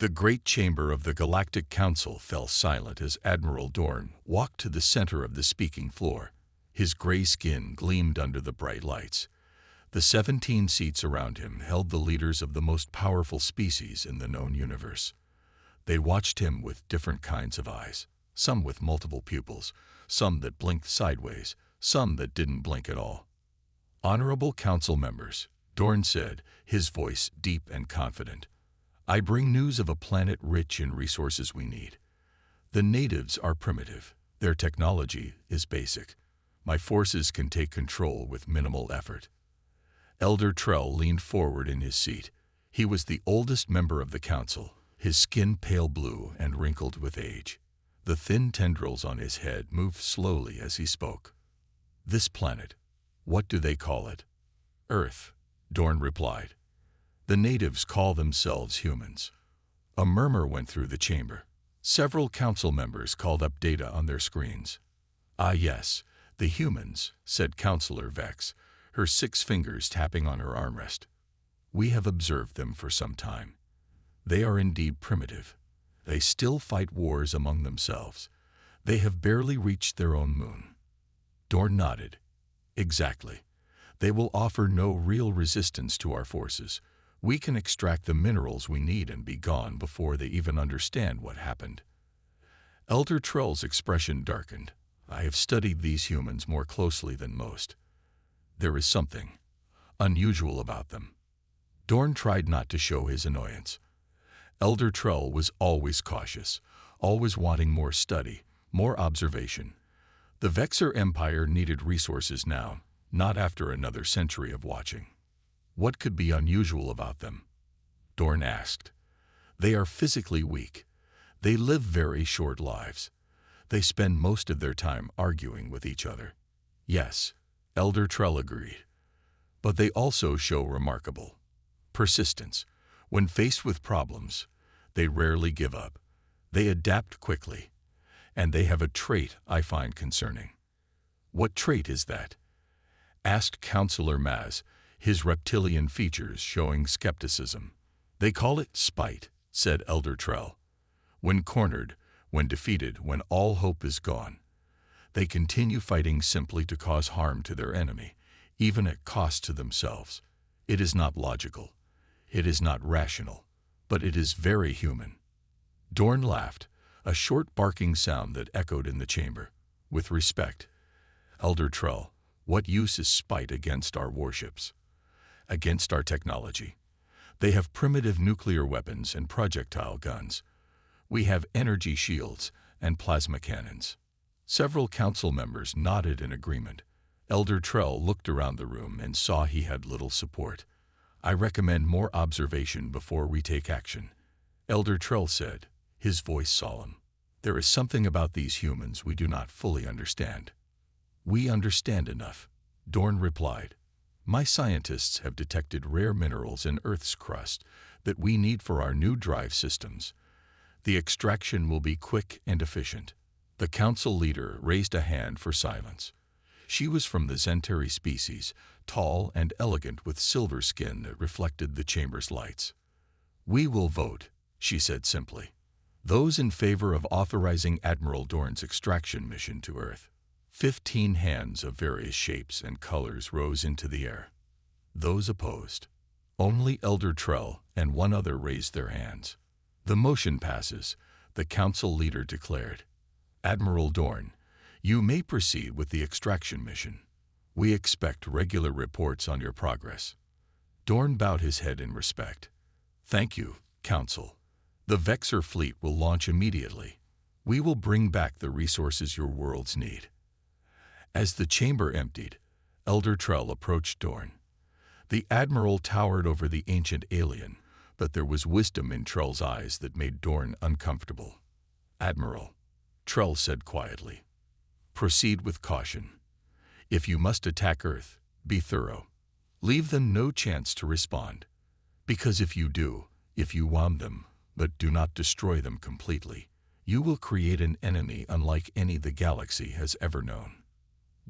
The great chamber of the Galactic Council fell silent as Admiral Dorn walked to the center of the speaking floor. His gray skin gleamed under the bright lights. The 17 seats around him held the leaders of the most powerful species in the known universe. They watched him with different kinds of eyes, some with multiple pupils, some that blinked sideways, some that didn't blink at all. "Honorable council members," Dorn said, his voice deep and confident, "I bring news of a planet rich in resources we need. The natives are primitive. Their technology is basic. My forces can take control with minimal effort." Elder Trell leaned forward in his seat. He was the oldest member of the council, his skin pale blue and wrinkled with age. The thin tendrils on his head moved slowly as he spoke. "This planet, what do they call it?" "Earth," Dorn replied. "The natives call themselves humans." A murmur went through the chamber. Several council members called up data on their screens. "Ah yes, the humans," said Councillor Vex, her 6 fingers tapping on her armrest. "We have observed them for some time. They are indeed primitive. They still fight wars among themselves. They have barely reached their own moon." Dorn nodded. "Exactly. They will offer no real resistance to our forces. We can extract the minerals we need and be gone before they even understand what happened." Elder Trell's expression darkened. "I have studied these humans more closely than most. There is something unusual about them." Dorn tried not to show his annoyance. Elder Trell was always cautious, always wanting more study, more observation. The Vexer Empire needed resources now, not after another century of watching. "What could be unusual about them?" Dorn asked. "They are physically weak. They live very short lives. They spend most of their time arguing with each other." "Yes," Elder Trell agreed. "But they also show remarkable persistence. When faced with problems, they rarely give up. They adapt quickly. And they have a trait I find concerning." "What trait is that?" asked Councillor Maz, his reptilian features showing skepticism. "They call it spite," said Elder Trell. "When cornered, when defeated, when all hope is gone, they continue fighting simply to cause harm to their enemy, even at cost to themselves. It is not logical. It is not rational, but it is very human." Dorn laughed, a short barking sound that echoed in the chamber. "With respect, Elder Trell, what use is spite against our warships? Against our technology? They have primitive nuclear weapons and projectile guns. We have energy shields and plasma cannons." Several council members nodded in agreement. Elder Trell looked around the room and saw he had little support. "I recommend more observation before we take action," Elder Trell said, his voice solemn. "There is something about these humans we do not fully understand." "We understand enough," Dorn replied. "My scientists have detected rare minerals in Earth's crust that we need for our new drive systems. The extraction will be quick and efficient." The council leader raised a hand for silence. She was from the Zentari species, tall and elegant with silver skin that reflected the chamber's lights. "We will vote," she said simply. "Those in favor of authorizing Admiral Dorn's extraction mission to Earth." 15 hands of various shapes and colors rose into the air. Those opposed. Only Elder Trell and one other raised their hands. "The motion passes," the council leader declared. "Admiral Dorn, you may proceed with the extraction mission. We expect regular reports on your progress." Dorn bowed his head in respect. "Thank you, Council. The Vexer fleet will launch immediately. We will bring back the resources your worlds need." As the chamber emptied, Elder Trell approached Dorn. The Admiral towered over the ancient alien, but there was wisdom in Trell's eyes that made Dorn uncomfortable. "Admiral," Trell said quietly, "proceed with caution. If you must attack Earth, be thorough. Leave them no chance to respond. Because if you do, if you wound them, but do not destroy them completely, you will create an enemy unlike any the galaxy has ever known."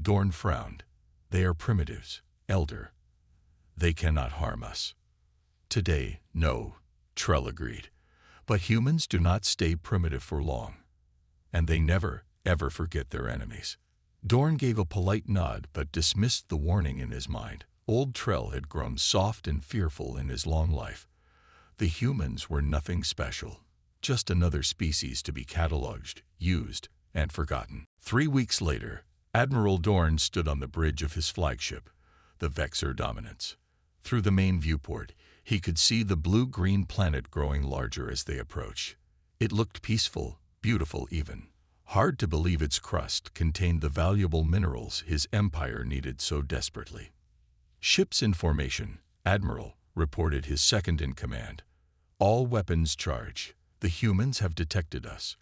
Dorn frowned. "They are primitives, Elder. They cannot harm us." "Today, no," Trell agreed. But humans do not stay primitive for long, and they never, ever forget their enemies. Dorn gave a polite nod but dismissed the warning in his mind. Old Trell had grown soft and fearful in his long life. The humans were nothing special, just another species to be cataloged, used, and forgotten. 3 weeks later, Admiral Dorn stood on the bridge of his flagship, the Vexor Dominance. Through the main viewport, he could see the blue-green planet growing larger as they approached. It looked peaceful, beautiful even. Hard to believe its crust contained the valuable minerals his empire needed so desperately. Ships in formation, Admiral, reported his second-in-command. All weapons charged. The humans have detected us,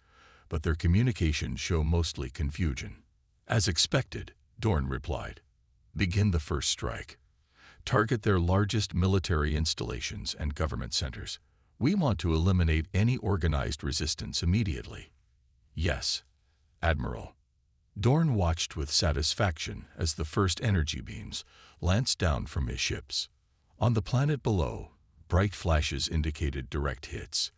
but their communications show mostly confusion. As expected, Dorn replied. Begin the first strike. Target their largest military installations and government centers. We want to eliminate any organized resistance immediately. Yes, Admiral. Dorn watched with satisfaction as the first energy beams lanced down from his ships. On the planet below, bright flashes indicated direct hits.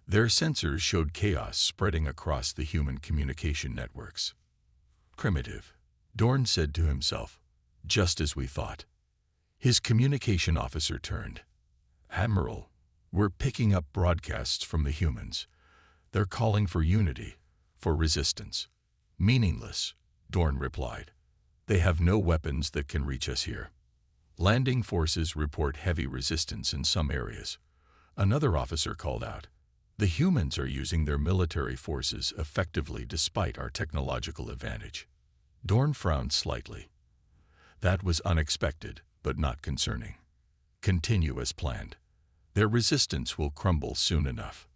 Their sensors showed chaos spreading across the human communication networks. Primitive, Dorn said to himself, just as we thought. His communication officer turned. Admiral, we're picking up broadcasts from the humans. They're calling for unity, for resistance. Meaningless, Dorn replied. They have no weapons that can reach us here. Landing forces report heavy resistance in some areas. Another officer called out. The humans are using their military forces effectively despite our technological advantage. Dorn frowned slightly. That was unexpected, but not concerning. Continue as planned. Their resistance will crumble soon enough.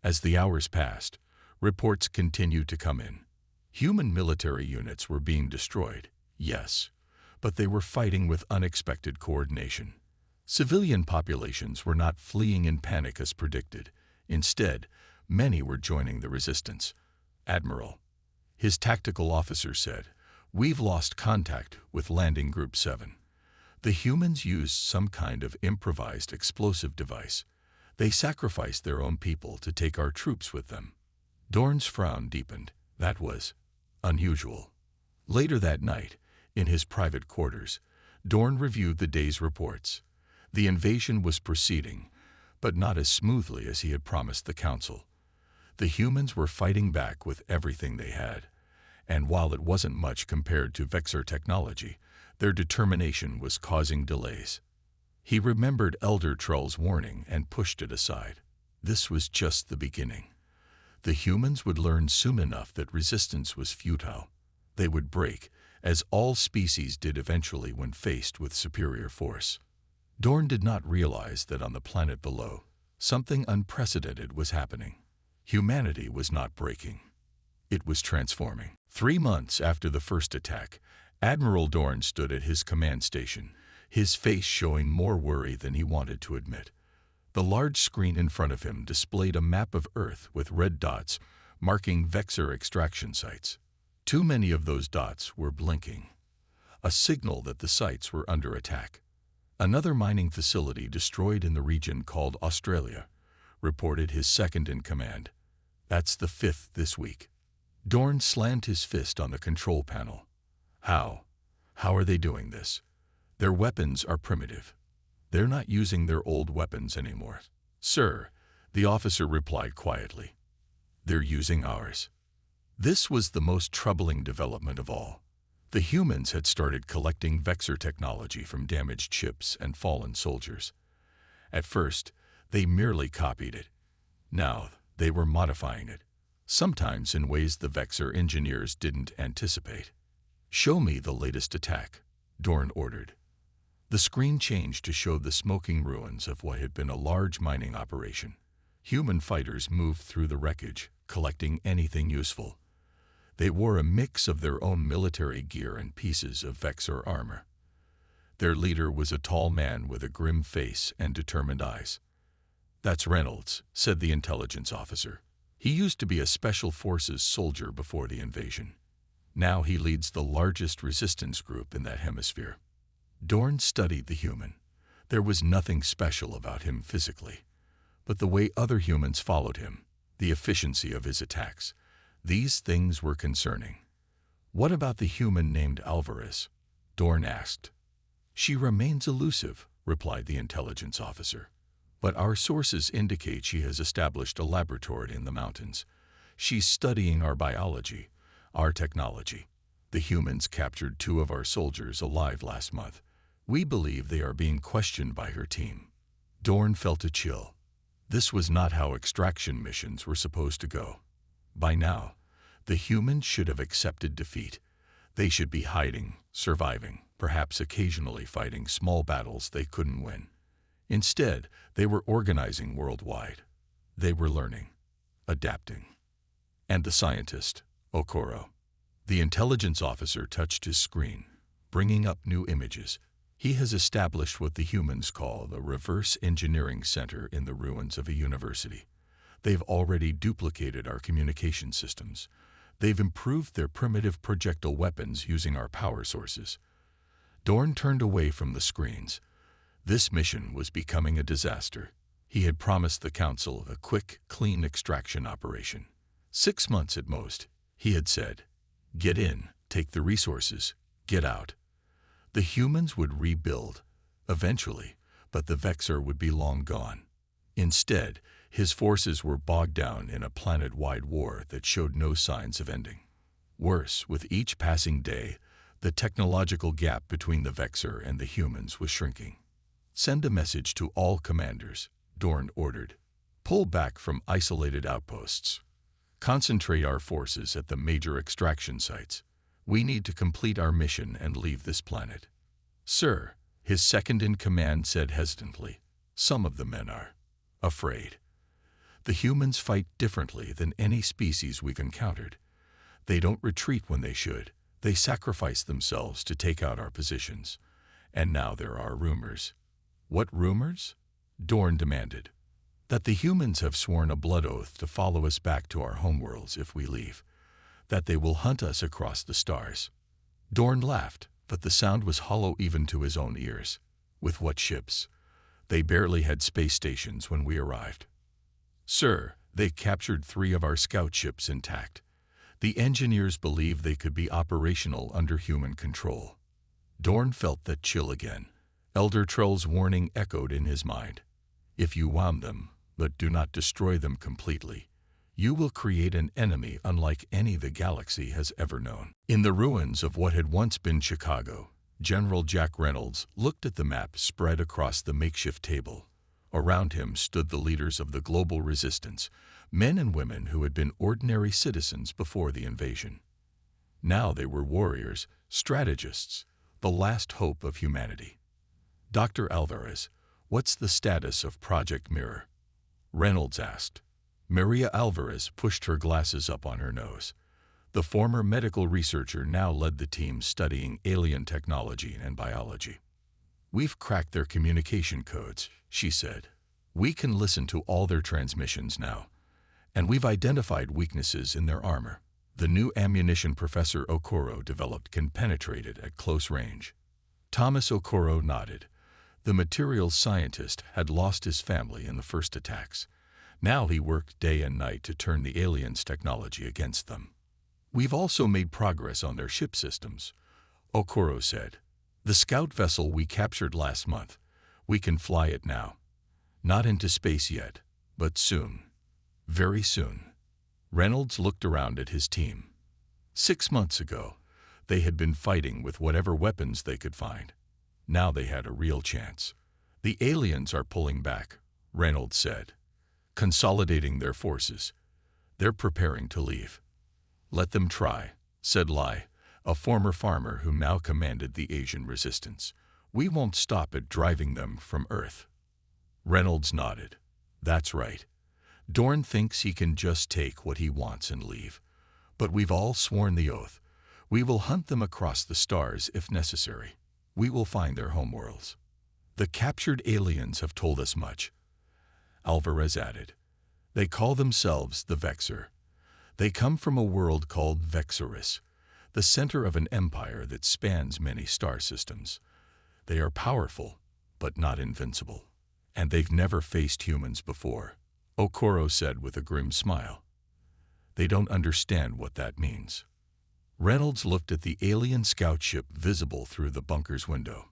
As the hours passed, reports continued to come in. Human military units were being destroyed, yes, but they were fighting with unexpected coordination. Civilian populations were not fleeing in panic as predicted. Instead, many were joining the resistance. Admiral, his tactical officer said, we've lost contact with Landing Group 7. The humans used some kind of improvised explosive device. They sacrificed their own people to take our troops with them. Dorn's frown deepened. That was unusual. Later that night, in his private quarters, Dorn reviewed the day's reports. The invasion was proceeding, but not as smoothly as he had promised the Council. The humans were fighting back with everything they had, and while it wasn't much compared to Vexor technology, their determination was causing delays. He remembered Elder Troll's warning and pushed it aside. This was just the beginning. The humans would learn soon enough that resistance was futile. They would break, as all species did eventually when faced with superior force. Dorn did not realize that on the planet below, something unprecedented was happening. Humanity was not breaking. It was transforming. 3 months after the first attack, Admiral Dorn stood at his command station, his face showing more worry than he wanted to admit. The large screen in front of him displayed a map of Earth with red dots marking Vexor extraction sites. Too many of those dots were blinking, a signal that the sites were under attack. Another mining facility destroyed in the region called Australia, reported his second-in-command. That's the 5th this week. Dorn slammed his fist on the control panel. How are they doing this? Their weapons are primitive. They're not using their old weapons anymore. Sir, the officer replied quietly. They're using ours. This was the most troubling development of all. The humans had started collecting Vexor technology from damaged ships and fallen soldiers. At first, they merely copied it. Now, they were modifying it, sometimes in ways the Vexor engineers didn't anticipate. Show me the latest attack, Dorn ordered. The screen changed to show the smoking ruins of what had been a large mining operation. Human fighters moved through the wreckage, collecting anything useful. They wore a mix of their own military gear and pieces of Vexor armor. Their leader was a tall man with a grim face and determined eyes. That's Reynolds, said the intelligence officer. He used to be a special forces soldier before the invasion. Now he leads the largest resistance group in that hemisphere. Dorn studied the human. There was nothing special about him physically, but the way other humans followed him, the efficiency of his attacks. These things were concerning. "What about the human named Alvarez?" Dorn asked. "She remains elusive," replied the intelligence officer. "But our sources indicate she has established a laboratory in the mountains. She's studying our biology, our technology. The humans captured 2 of our soldiers alive last month. We believe they are being questioned by her team." Dorn felt a chill. This was not how extraction missions were supposed to go. By now, the humans should have accepted defeat. They should be hiding, surviving, perhaps occasionally fighting small battles they couldn't win. Instead, they were organizing worldwide. They were learning, adapting. And the scientist, Okoro. The intelligence officer touched his screen, bringing up new images. He has established what the humans call the reverse engineering center in the ruins of a university. They've already duplicated our communication systems. They've improved their primitive projectile weapons using our power sources. Dorn turned away from the screens. This mission was becoming a disaster. He had promised the council a quick, clean extraction operation. 6 months at most, he had said. Get in, take the resources, get out. The humans would rebuild, eventually, but the Vexor would be long gone. Instead, his forces were bogged down in a planet-wide war that showed no signs of ending. Worse, with each passing day, the technological gap between the Vexor and the humans was shrinking. Send a message to all commanders, Dorn ordered. Pull back from isolated outposts. Concentrate our forces at the major extraction sites. We need to complete our mission and leave this planet. Sir, his second-in-command said hesitantly, some of the men are afraid. The humans fight differently than any species we've encountered. They don't retreat when they should. They sacrifice themselves to take out our positions. And now there are rumors. What rumors? Dorn demanded. That the humans have sworn a blood oath to follow us back to our homeworlds if we leave. That they will hunt us across the stars. Dorn laughed, but the sound was hollow even to his own ears. With what ships? They barely had space stations when we arrived. Sir, they captured 3 of our scout ships intact. The engineers believe they could be operational under human control. Dorn felt that chill again. Elder Troll's warning echoed in his mind. If you wound them, but do not destroy them completely, you will create an enemy unlike any the galaxy has ever known. In the ruins of what had once been Chicago, General Jack Reynolds looked at the map spread across the makeshift table. Around him stood the leaders of the global resistance, men and women who had been ordinary citizens before the invasion. Now they were warriors, strategists, the last hope of humanity. Dr. Alvarez, what's the status of Project Mirror? Reynolds asked. Maria Alvarez pushed her glasses up on her nose. The former medical researcher now led the team studying alien technology and biology. We've cracked their communication codes, she said. We can listen to all their transmissions now. And we've identified weaknesses in their armor. The new ammunition Professor Okoro developed can penetrate it at close range. Thomas Okoro nodded. The materials scientist had lost his family in the first attacks. Now he worked day and night to turn the aliens' technology against them. We've also made progress on their ship systems, Okoro said. The scout vessel we captured last month, we can fly it now. Not into space yet, but soon. Very soon. Reynolds looked around at his team. 6 months ago, they had been fighting with whatever weapons they could find. Now they had a real chance. The aliens are pulling back, Reynolds said. Consolidating their forces. They're preparing to leave. Let them try, said Lai, a former farmer who now commanded the Asian resistance. We won't stop at driving them from Earth. Reynolds nodded. That's right. Dorn thinks he can just take what he wants and leave. But we've all sworn the oath. We will hunt them across the stars if necessary. We will find their homeworlds. The captured aliens have told us much, Alvarez added. They call themselves the Vexor. They come from a world called Vexoris, the center of an empire that spans many star systems. They are powerful, but not invincible. And they've never faced humans before, Okoro said with a grim smile. They don't understand what that means. Reynolds looked at the alien scout ship visible through the bunker's window.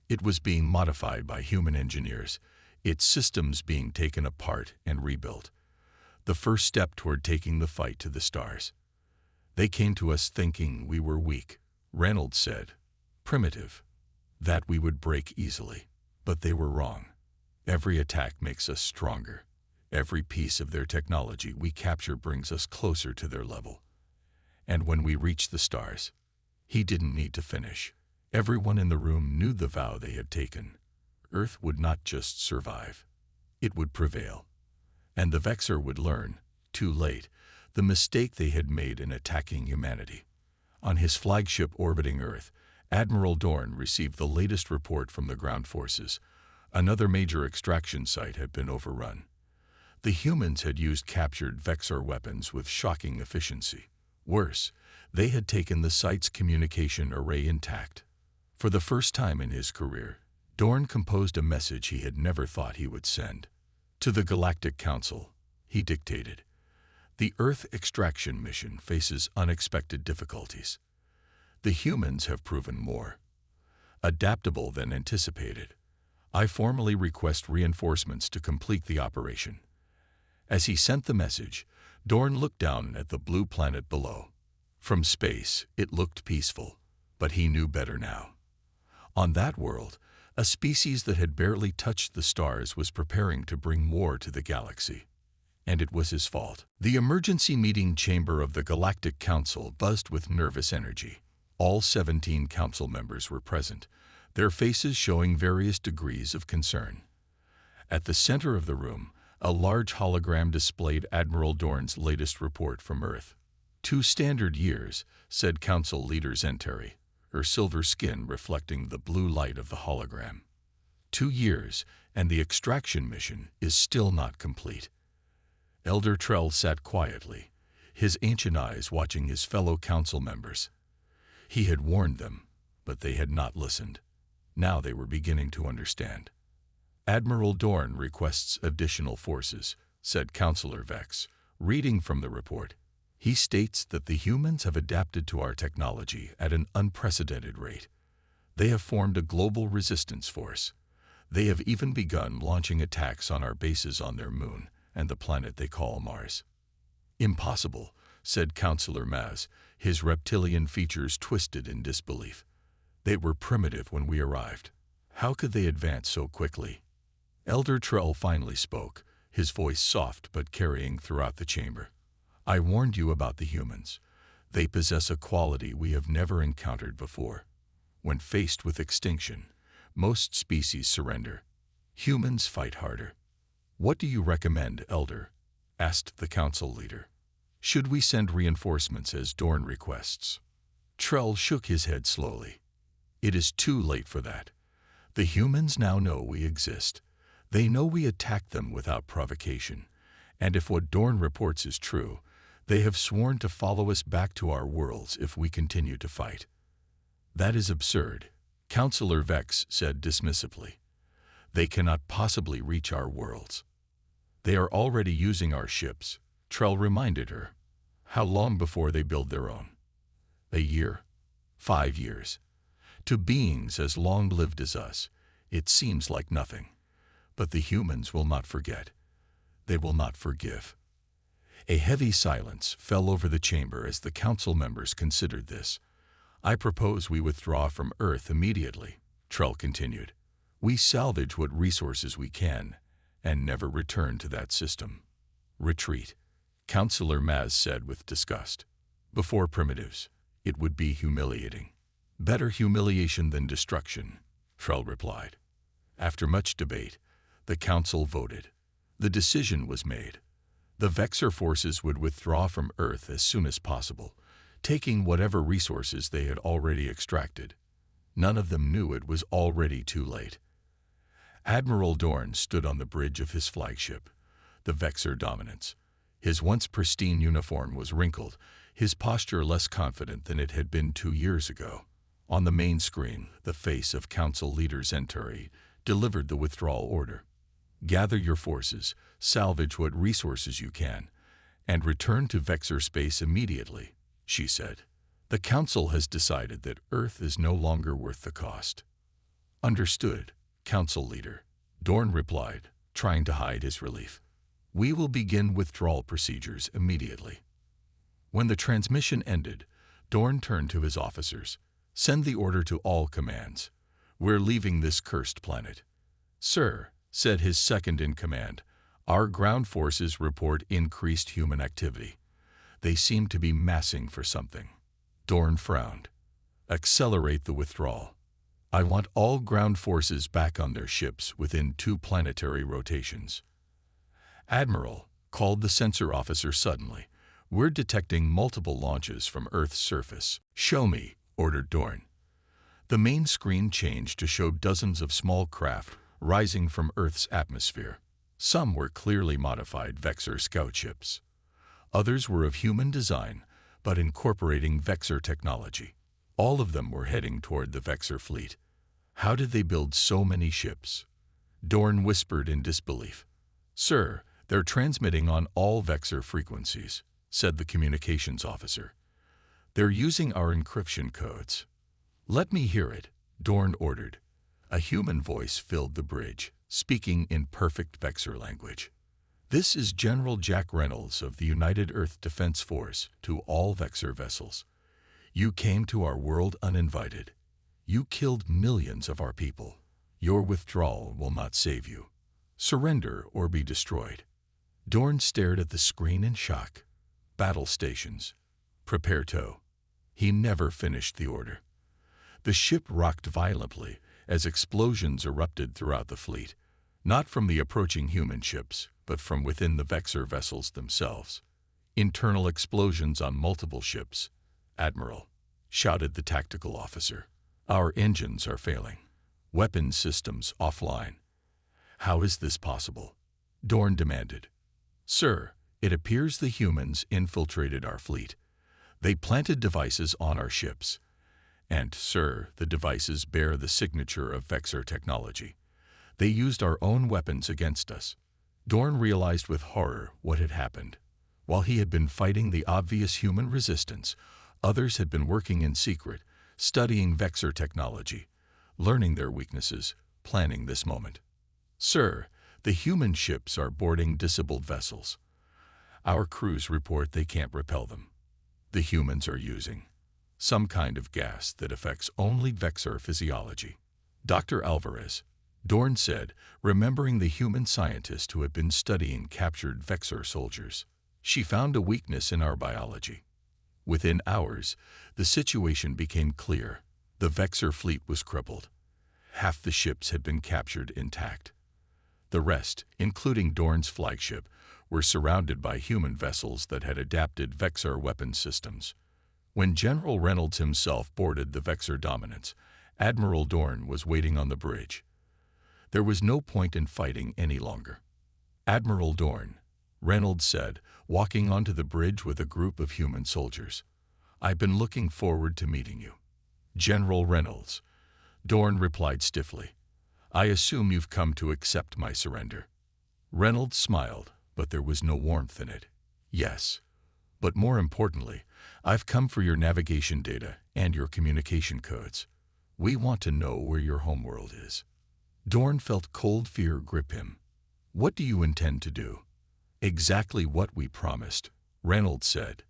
It was being modified by human engineers, its systems being taken apart and rebuilt. The first step toward taking the fight to the stars. They came to us thinking we were weak, Reynolds said. Primitive. That we would break easily. But they were wrong. Every attack makes us stronger. Every piece of their technology we capture brings us closer to their level. And when we reach the stars, he didn't need to finish. Everyone in the room knew the vow they had taken. Earth would not just survive. It would prevail. And the Vexor would learn, too late, the mistake they had made in attacking humanity. On his flagship orbiting Earth, Admiral Dorn received the latest report from the ground forces. Another major extraction site had been overrun. The humans had used captured Vexor weapons with shocking efficiency. Worse, they had taken the site's communication array intact. For the first time in his career, Dorn composed a message he had never thought he would send. To the Galactic Council, he dictated, "The Earth extraction mission faces unexpected difficulties. The humans have proven more adaptable than anticipated. I formally request reinforcements to complete the operation." As he sent the message, Dorn looked down at the blue planet below. From space, it looked peaceful, but he knew better now. On that world, a species that had barely touched the stars was preparing to bring war to the galaxy. And it was his fault. The emergency meeting chamber of the Galactic Council buzzed with nervous energy. All 17 council members were present, their faces showing various degrees of concern. At the center of the room, a large hologram displayed Admiral Dorn's latest report from Earth. 2 standard years, said Council Leader Zenteri, her silver skin reflecting the blue light of the hologram. 2 years, and the extraction mission is still not complete. Elder Trell sat quietly, his ancient eyes watching his fellow council members. He had warned them, but they had not listened. Now they were beginning to understand. Admiral Dorn requests additional forces, said Councillor Vex, reading from the report. He states that the humans have adapted to our technology at an unprecedented rate. They have formed a global resistance force. They have even begun launching attacks on our bases on their moon and the planet they call Mars. Impossible, said Councillor Maz, his reptilian features twisted in disbelief. They were primitive when we arrived. How could they advance so quickly? Elder Trell finally spoke, his voice soft but carrying throughout the chamber. I warned you about the humans. They possess a quality we have never encountered before. When faced with extinction, most species surrender. Humans fight harder. What do you recommend, Elder? Asked the council leader. Should we send reinforcements as Dorn requests? Trell shook his head slowly. It is too late for that. The humans now know we exist. They know we attacked them without provocation. And if what Dorn reports is true, they have sworn to follow us back to our worlds if we continue to fight. That is absurd, Councillor Vex said dismissively. They cannot possibly reach our worlds. They are already using our ships, Trell reminded her. How long before they build their own? A year? 5 years. To beings as long-lived as us, it seems like nothing. But the humans will not forget. They will not forgive. A heavy silence fell over the chamber as the council members considered this. I propose we withdraw from Earth immediately, Trell continued. We salvage what resources we can, and never return to that system. Retreat, Councillor Maz said with disgust. Before primitives, it would be humiliating. Better humiliation than destruction, Trell replied. After much debate, the council voted. The decision was made. The Vexor forces would withdraw from Earth as soon as possible, taking whatever resources they had already extracted. None of them knew it was already too late. Admiral Dorn stood on the bridge of his flagship, the Vexor Dominance. His once pristine uniform was wrinkled, his posture less confident than it had been 2 years ago. On the main screen, the face of Council Leader Zenturi delivered the withdrawal order. Gather your forces, salvage what resources you can, and return to Vexor space immediately, she said. The Council has decided that Earth is no longer worth the cost. Understood, Council Leader, Dorn replied, trying to hide his relief. We will begin withdrawal procedures immediately. When the transmission ended, Dorn turned to his officers. Send the order to all commands. We're leaving this cursed planet. Sir, said his second-in-command, our ground forces report increased human activity. They seem to be massing for something. Dorn frowned. Accelerate the withdrawal. I want all ground forces back on their ships within 2 planetary rotations. Admiral, called the sensor officer suddenly, we're detecting multiple launches from Earth's surface. Show me, ordered Dorn. The main screen changed to show dozens of small craft rising from Earth's atmosphere. Some were clearly modified Vexor scout ships. Others were of human design, but incorporating Vexor technology. All of them were heading toward the Vexor fleet. How did they build so many ships? Dorn whispered in disbelief. Sir, they're transmitting on all Vexor frequencies, said the communications officer. They're using our encryption codes. Let me hear it, Dorn ordered. A human voice filled the bridge, speaking in perfect Vexor language. This is General Jack Reynolds of the United Earth Defense Force to all Vexor vessels. You came to our world uninvited. You killed millions of our people. Your withdrawal will not save you. Surrender or be destroyed. Dorn stared at the screen in shock. Battle stations. Prepare tow. He never finished the order. The ship rocked violently as explosions erupted throughout the fleet, not from the approaching human ships, but from within the Vexor vessels themselves. Internal explosions on multiple ships. Admiral, shouted the tactical officer. Our engines are failing. Weapons systems offline. How is this possible? Dorn demanded. Sir, it appears the humans infiltrated our fleet. They planted devices on our ships. And, sir, the devices bear the signature of Vexor technology. They used our own weapons against us. Dorn realized with horror what had happened. While he had been fighting the obvious human resistance, others had been working in secret, studying Vexor technology, learning their weaknesses, planning this moment. Sir, the human ships are boarding disabled vessels. Our crews report they can't repel them. The humans are using some kind of gas that affects only Vexor physiology. Dr. Alvarez, Dorn said, remembering the human scientist who had been studying captured Vexor soldiers. She found a weakness in our biology. Within hours, the situation became clear. The Vexor fleet was crippled. Half the ships had been captured intact. The rest, including Dorn's flagship, were surrounded by human vessels that had adapted Vexor weapon systems. When General Reynolds himself boarded the Vexor Dominance, Admiral Dorn was waiting on the bridge. There was no point in fighting any longer. Admiral Dorn, Reynolds said, walking onto the bridge with a group of human soldiers. I've been looking forward to meeting you. General Reynolds, Dorn replied stiffly. I assume you've come to accept my surrender. Reynolds smiled, but there was no warmth in it. Yes, but more importantly, I've come for your navigation data and your communication codes. We want to know where your homeworld is. Dorn felt cold fear grip him. What do you intend to do? Exactly what we promised, Reynolds said.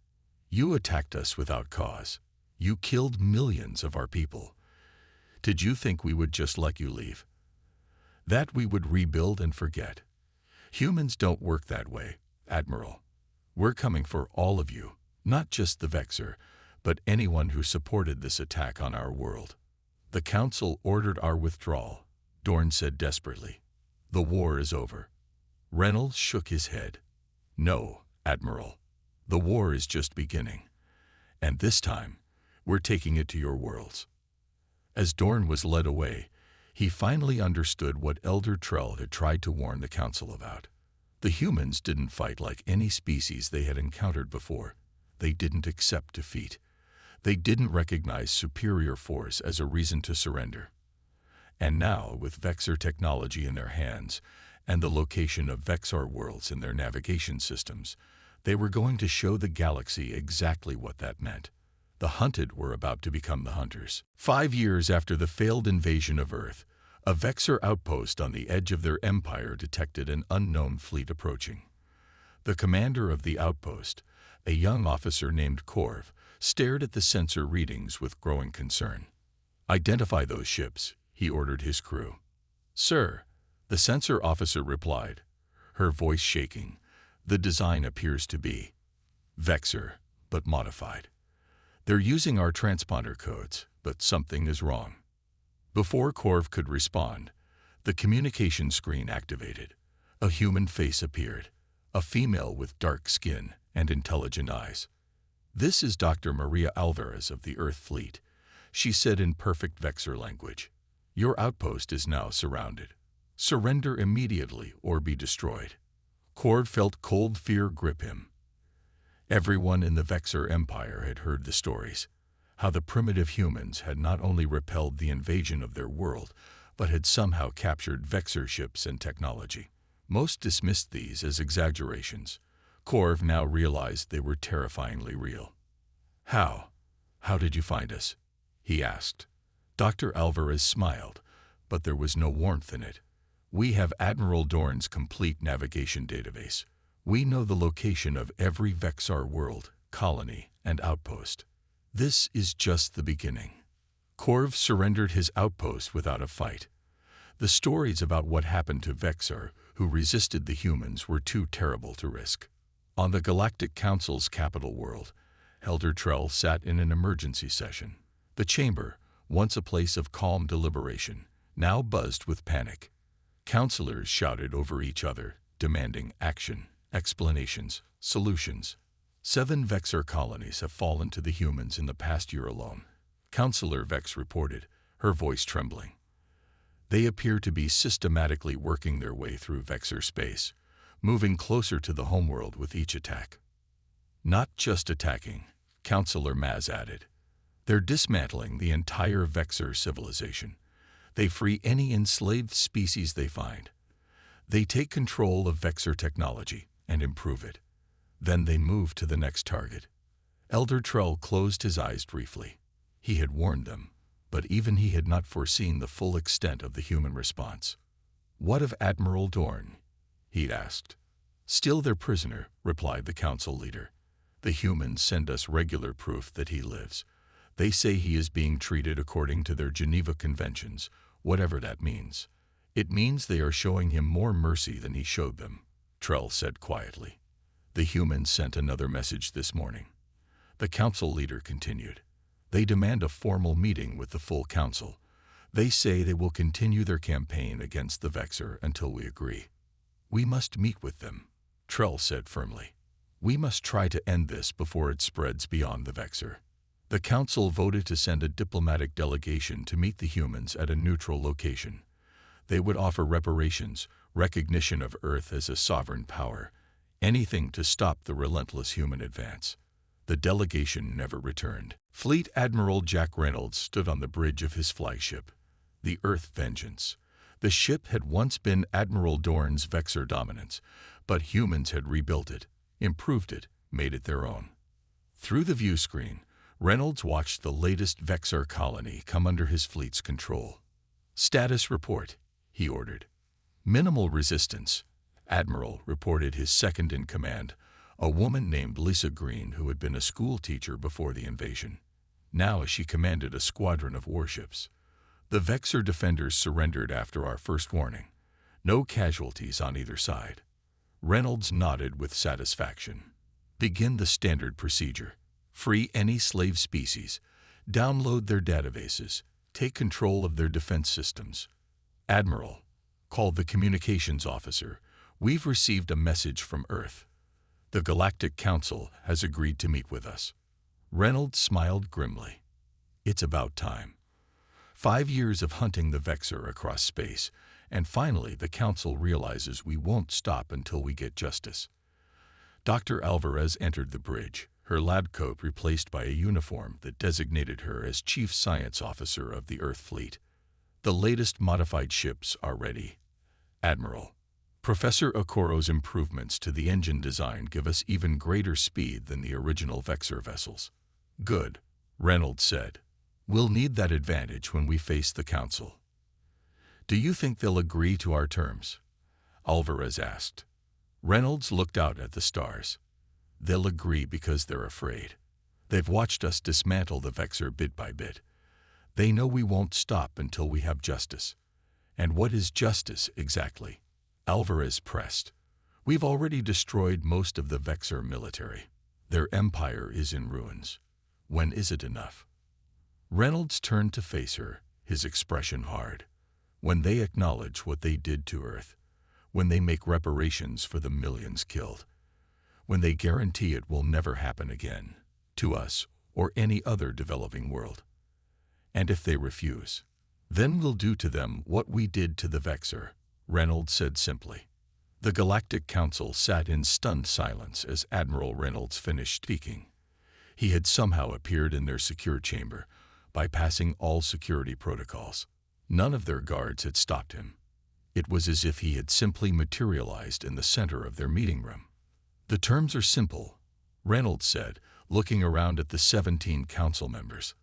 You attacked us without cause. You killed millions of our people. Did you think we would just let you leave? That we would rebuild and forget? Humans don't work that way, Admiral. We're coming for all of you, not just the Vexor, but anyone who supported this attack on our world. The Council ordered our withdrawal, Dorn said desperately. The war is over. Reynolds shook his head. No, Admiral. The war is just beginning. And this time, we're taking it to your worlds. As Dorn was led away, he finally understood what Elder Trell had tried to warn the Council about. The humans didn't fight like any species they had encountered before. They didn't accept defeat. They didn't recognize superior force as a reason to surrender. And now, with Vexor technology in their hands, and the location of Vexar worlds in their navigation systems. They were going to show the galaxy exactly what that meant. The hunted were about to become the hunters. 5 years after the failed invasion of Earth, a Vexar outpost on the edge of their empire detected an unknown fleet approaching. The commander of the outpost, a young officer named Corv, stared at the sensor readings with growing concern. "Identify those ships," he ordered his crew. "Sir," the sensor officer replied, her voice shaking. "The design appears to be Vexar, but modified. They're using our transponder codes, but something is wrong." Before Corv could respond, the communication screen activated. A human face appeared, a female with dark skin and intelligent eyes. "This is Dr. Maria Alvarez of the Earth Fleet," she said in perfect Vexar language. "Your outpost is now surrounded. Surrender immediately or be destroyed." Corv felt cold fear grip him. Everyone in the Vexar Empire had heard the stories, how the primitive humans had not only repelled the invasion of their world, but had somehow captured Vexar ships and technology. Most dismissed these as exaggerations. Corv now realized they were terrifyingly real. How did you find us?" he asked. Dr. Alvarez smiled, but there was no warmth in it. "We have Admiral Dorn's complete navigation database. We know the location of every Vexar world, colony, and outpost. This is just the beginning." Corv surrendered his outpost without a fight. The stories about what happened to Vexar, who resisted the humans, were too terrible to risk. On the Galactic Council's capital world, Elder Trell sat in an emergency session. The chamber, once a place of calm deliberation, now buzzed with panic. Counselors shouted over each other, demanding action, explanations, solutions. 7 Vexar colonies have fallen to the humans in the past year alone, Counselor Vex reported, her voice trembling. "They appear to be systematically working their way through Vexar space, moving closer to the homeworld with each attack." "Not just attacking," Counselor Maz added. "They're dismantling the entire Vexar civilization. They free any enslaved species they find. They take control of Vexar technology and improve it. Then they move to the next target." Elder Trell closed his eyes briefly. He had warned them, but even he had not foreseen the full extent of the human response. "What of Admiral Dorn?" he asked. "Still their prisoner," replied the council leader. "The humans send us regular proof that he lives. They say he is being treated according to their Geneva Conventions, whatever that means. It means they are showing him more mercy than he showed them," Trell said quietly. "The humans sent another message this morning." The council leader continued. "They demand a formal meeting with the full council. They say they will continue their campaign against the Vexar until we agree." "We must meet with them," Trell said firmly. "We must try to end this before it spreads beyond the Vexar." The council voted to send a diplomatic delegation to meet the humans at a neutral location. They would offer reparations, recognition of Earth as a sovereign power, anything to stop the relentless human advance. The delegation never returned. Fleet Admiral Jack Reynolds stood on the bridge of his flagship, the Earth Vengeance. The ship had once been Admiral Dorn's Vexar dominance, but humans had rebuilt it, improved it, made it their own. Through the view screen, Reynolds watched the latest Vexar colony come under his fleet's control. "Status report," he ordered. "Minimal resistance," Admiral reported his second-in-command, a woman named Lisa Green who had been a school teacher before the invasion. Now she commanded a squadron of warships. "The Vexar defenders surrendered after our first warning. No casualties on either side." Reynolds nodded with satisfaction. "Begin the standard procedure. Free any slave species, download their databases, take control of their defense systems." "Admiral," called the communications officer, "we've received a message from Earth. The Galactic Council has agreed to meet with us." Reynolds smiled grimly. "It's about time. 5 years of hunting the Vexar across space, and finally the Council realizes we won't stop until we get justice." Dr. Alvarez entered the bridge, her lab coat replaced by a uniform that designated her as Chief Science Officer of the Earth Fleet. "The latest modified ships are ready, Admiral." Professor Okoro's improvements to the engine design give us even greater speed than the original Vexor vessels. Good, Reynolds said. We'll need that advantage when we face the Council. Do you think they'll agree to our terms? Alvarez asked. Reynolds looked out at the stars. They'll agree because they're afraid. They've watched us dismantle the Vexor bit by bit. They know we won't stop until we have justice. And what is justice exactly? Alvarez pressed. We've already destroyed most of the Vexor military. Their empire is in ruins. When is it enough? Reynolds turned to face her, his expression hard. When they acknowledge what they did to Earth. When they make reparations for the millions killed. When they guarantee it will never happen again, to us or any other developing world. And if they refuse, then we'll do to them what we did to the Vexor, Reynolds said simply. The Galactic Council sat in stunned silence as Admiral Reynolds finished speaking. He had somehow appeared in their secure chamber, bypassing all security protocols. None of their guards had stopped him. It was as if he had simply materialized in the center of their meeting room. The terms are simple, Reynolds said, looking around at the 17 council members.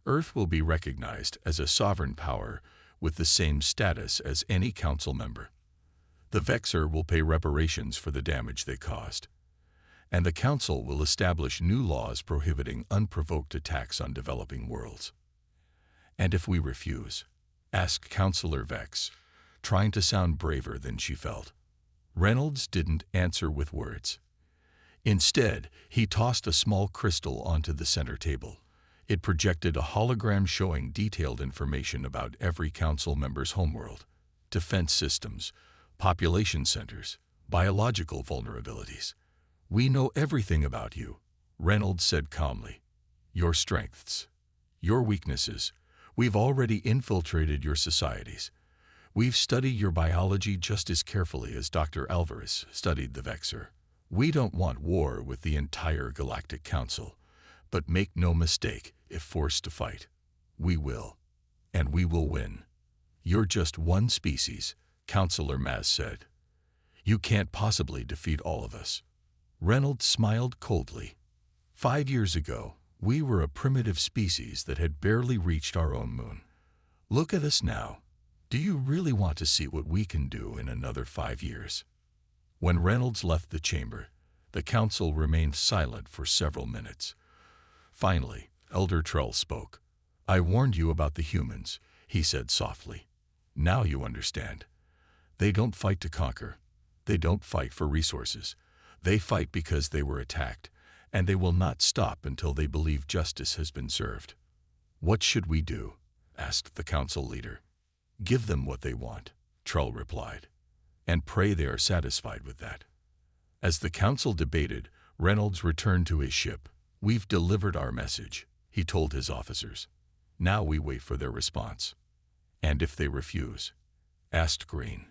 Earth will be recognized as a sovereign power with the same status as any council member. The Vexor will pay reparations for the damage they caused. And the council will establish new laws prohibiting unprovoked attacks on developing worlds. And if we refuse? Asked Councillor Vex, trying to sound braver than she felt. Reynolds didn't answer with words. Instead, he tossed a small crystal onto the center table. It projected a hologram showing detailed information about every council member's homeworld, defense systems, population centers, biological vulnerabilities. We know everything about you, Reynolds said calmly. Your strengths, your weaknesses. We've already infiltrated your societies. We've studied your biology just as carefully as Dr. Alvarez studied the Vexor. We don't want war with the entire Galactic Council, but make no mistake, if forced to fight, we will. And we will win. You're just one species, Councillor Maz said. You can't possibly defeat all of us. Reynolds smiled coldly. 5 years ago, we were a primitive species that had barely reached our own moon. Look at us now. Do you really want to see what we can do in another 5 years? When Reynolds left the chamber, the council remained silent for several minutes. Finally, Elder Trell spoke. I warned you about the humans, he said softly. Now you understand. They don't fight to conquer. They don't fight for resources. They fight because they were attacked, and they will not stop until they believe justice has been served. What should we do? Asked the council leader. Give them what they want, Trell replied, and pray they are satisfied with that. As the council debated, Reynolds returned to his ship. We've delivered our message, he told his officers. Now we wait for their response. And if they refuse? Asked Green.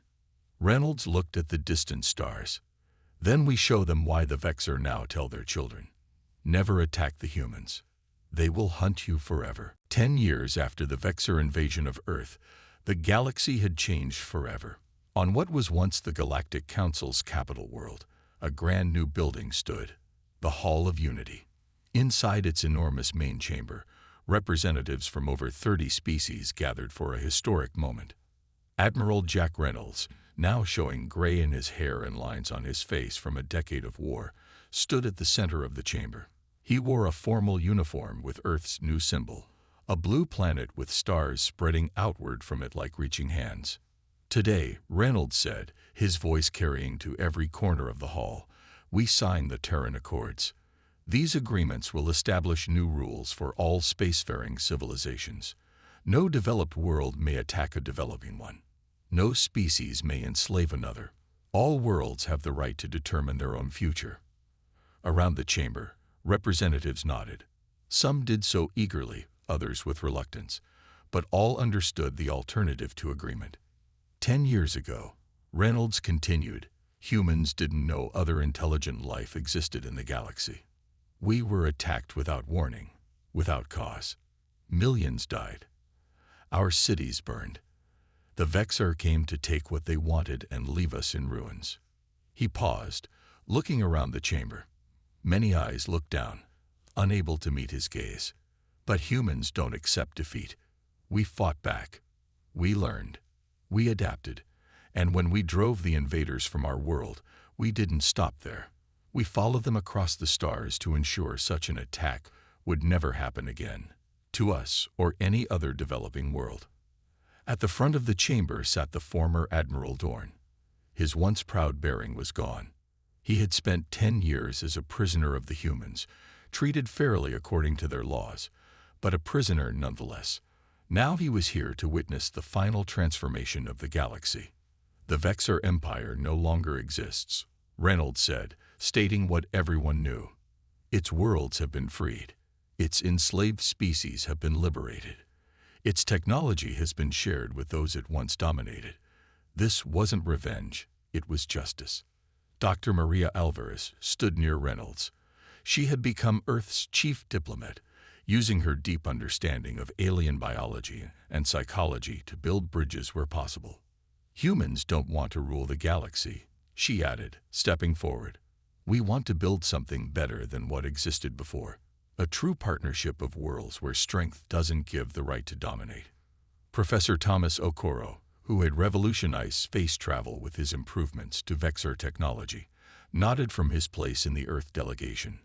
Reynolds looked at the distant stars. Then we show them why the Vexor now tell their children. Never attack the humans. They will hunt you forever. 10 years after the Vexor invasion of Earth, the galaxy had changed forever. On what was once the Galactic Council's capital world, a grand new building stood, the Hall of Unity. Inside its enormous main chamber, representatives from over 30 species gathered for a historic moment. Admiral Jack Reynolds, now showing gray in his hair and lines on his face from a decade of war, stood at the center of the chamber. He wore a formal uniform with Earth's new symbol, a blue planet with stars spreading outward from it like reaching hands. Today, Reynolds said, his voice carrying to every corner of the hall, we signed the Terran Accords. These agreements will establish new rules for all spacefaring civilizations. No developed world may attack a developing one. No species may enslave another. All worlds have the right to determine their own future. Around the chamber, representatives nodded. Some did so eagerly, others with reluctance, but all understood the alternative to agreement. 10 years ago, Reynolds continued, humans didn't know other intelligent life existed in the galaxy. We were attacked without warning, without cause. Millions died. Our cities burned. The Vexor came to take what they wanted and leave us in ruins. He paused, looking around the chamber. Many eyes looked down, unable to meet his gaze. But humans don't accept defeat. We fought back. We learned. We adapted. And when we drove the invaders from our world, we didn't stop there. We followed them across the stars to ensure such an attack would never happen again, to us or any other developing world. At the front of the chamber sat the former Admiral Dorn. His once proud bearing was gone. He had spent 10 years as a prisoner of the humans, treated fairly according to their laws, but a prisoner nonetheless. Now he was here to witness the final transformation of the galaxy. The Vexor Empire no longer exists, Reynolds said, stating what everyone knew. Its worlds have been freed. Its enslaved species have been liberated. Its technology has been shared with those it once dominated. This wasn't revenge, it was justice. Dr. Maria Alvarez stood near Reynolds. She had become Earth's chief diplomat, using her deep understanding of alien biology and psychology to build bridges where possible. Humans don't want to rule the galaxy, she added, stepping forward. We want to build something better than what existed before. A true partnership of worlds where strength doesn't give the right to dominate. Professor Thomas Okoro, who had revolutionized space travel with his improvements to Vexor technology, nodded from his place in the Earth delegation.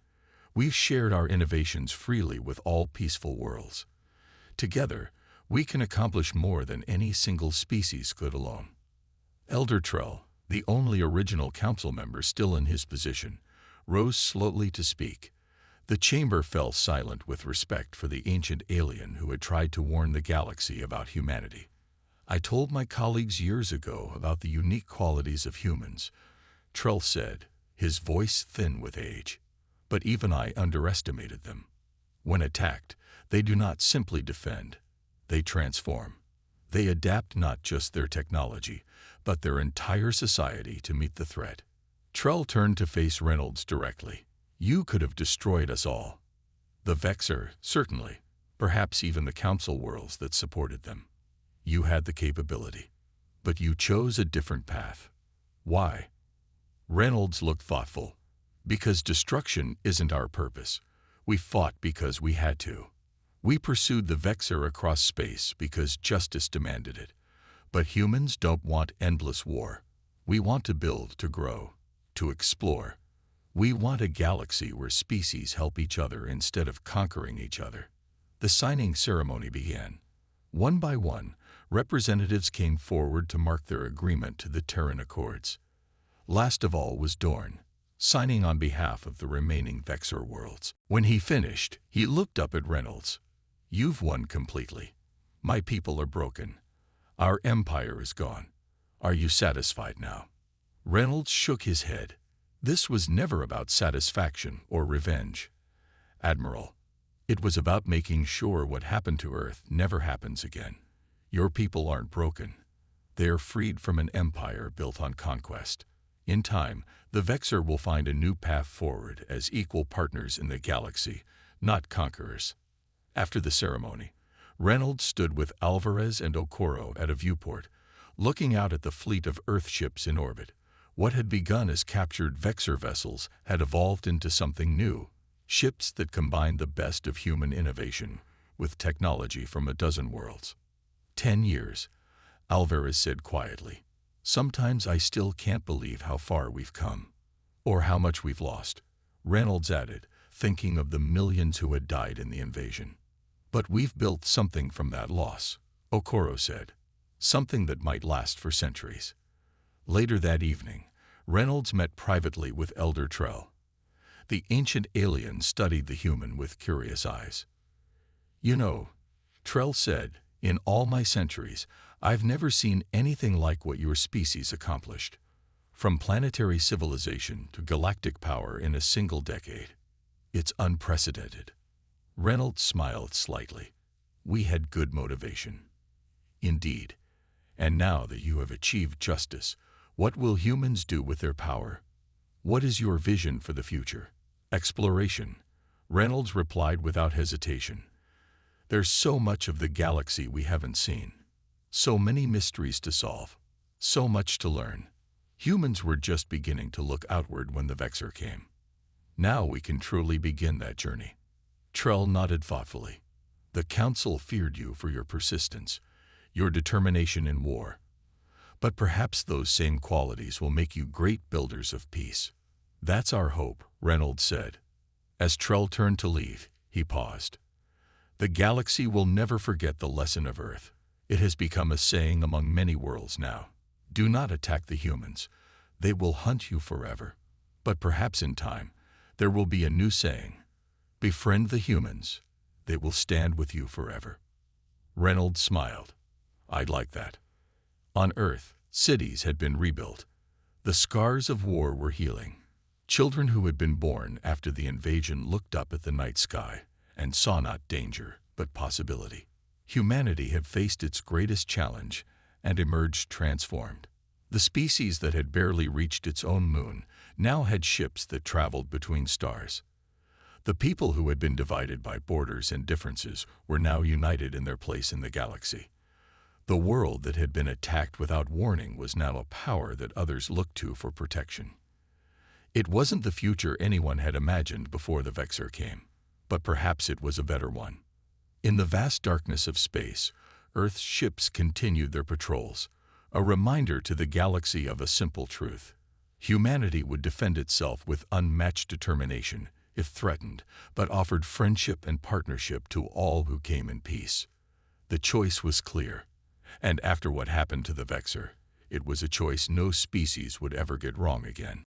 We've shared our innovations freely with all peaceful worlds. Together, we can accomplish more than any single species could alone. Elder Trell, the only original council member still in his position, rose slowly to speak. The chamber fell silent with respect for the ancient alien who had tried to warn the galaxy about humanity. I told my colleagues years ago about the unique qualities of humans, Trell said, his voice thin with age. But even I underestimated them. When attacked, they do not simply defend. They transform. They adapt not just their technology, but their entire society to meet the threat. Trell turned to face Reynolds directly. You could have destroyed us all. The Vexor, certainly, perhaps even the council worlds that supported them. You had the capability. But you chose a different path. Why? Reynolds looked thoughtful. Because destruction isn't our purpose. We fought because we had to. We pursued the Vexor across space because justice demanded it. But humans don't want endless war. We want to build, to grow, to explore. We want a galaxy where species help each other instead of conquering each other. The signing ceremony began. One by one, representatives came forward to mark their agreement to the Terran Accords. Last of all was Dorn, signing on behalf of the remaining Vexor worlds. When he finished, he looked up at Reynolds. You've won completely. My people are broken. Our empire is gone. Are you satisfied now? Reynolds shook his head. This was never about satisfaction or revenge. Admiral, it was about making sure what happened to Earth never happens again. Your people aren't broken. They are freed from an empire built on conquest. In time, the Vexor will find a new path forward as equal partners in the galaxy, not conquerors. After the ceremony, Reynolds stood with Alvarez and Okoro at a viewport, looking out at the fleet of Earth ships in orbit. What had begun as captured Vexor vessels had evolved into something new, ships that combined the best of human innovation with technology from a dozen worlds. 10 years, Alvarez said quietly. Sometimes I still can't believe how far we've come, or how much we've lost, Reynolds added, thinking of the millions who had died in the invasion. But we've built something from that loss, Okoro said, something that might last for centuries. Later that evening, Reynolds met privately with Elder Trell. The ancient alien studied the human with curious eyes. You know, Trell said, in all my centuries, I've never seen anything like what your species accomplished. From planetary civilization to galactic power in a single decade. It's unprecedented. Reynolds smiled slightly. We had good motivation. Indeed. And now that you have achieved justice, what will humans do with their power? What is your vision for the future? Exploration, Reynolds replied without hesitation. There's so much of the galaxy we haven't seen. So many mysteries to solve, so much to learn. Humans were just beginning to look outward when the Vexor came. Now we can truly begin that journey. Trell nodded thoughtfully. The Council feared you for your persistence, your determination in war. But perhaps those same qualities will make you great builders of peace. That's our hope, Reynolds said. As Trell turned to leave, he paused. The galaxy will never forget the lesson of Earth. It has become a saying among many worlds now. Do not attack the humans. They will hunt you forever. But perhaps in time, there will be a new saying. Befriend the humans. They will stand with you forever. Reynolds smiled. I'd like that. On Earth, cities had been rebuilt. The scars of war were healing. Children who had been born after the invasion looked up at the night sky and saw not danger, but possibility. Humanity had faced its greatest challenge and emerged transformed. The species that had barely reached its own moon now had ships that traveled between stars. The people who had been divided by borders and differences were now united in their place in the galaxy. The world that had been attacked without warning was now a power that others looked to for protection. It wasn't the future anyone had imagined before the Vexor came, but perhaps it was a better one. In the vast darkness of space, Earth's ships continued their patrols, a reminder to the galaxy of a simple truth. Humanity would defend itself with unmatched determination if threatened, but offered friendship and partnership to all who came in peace. The choice was clear, and after what happened to the Vexor, it was a choice no species would ever get wrong again.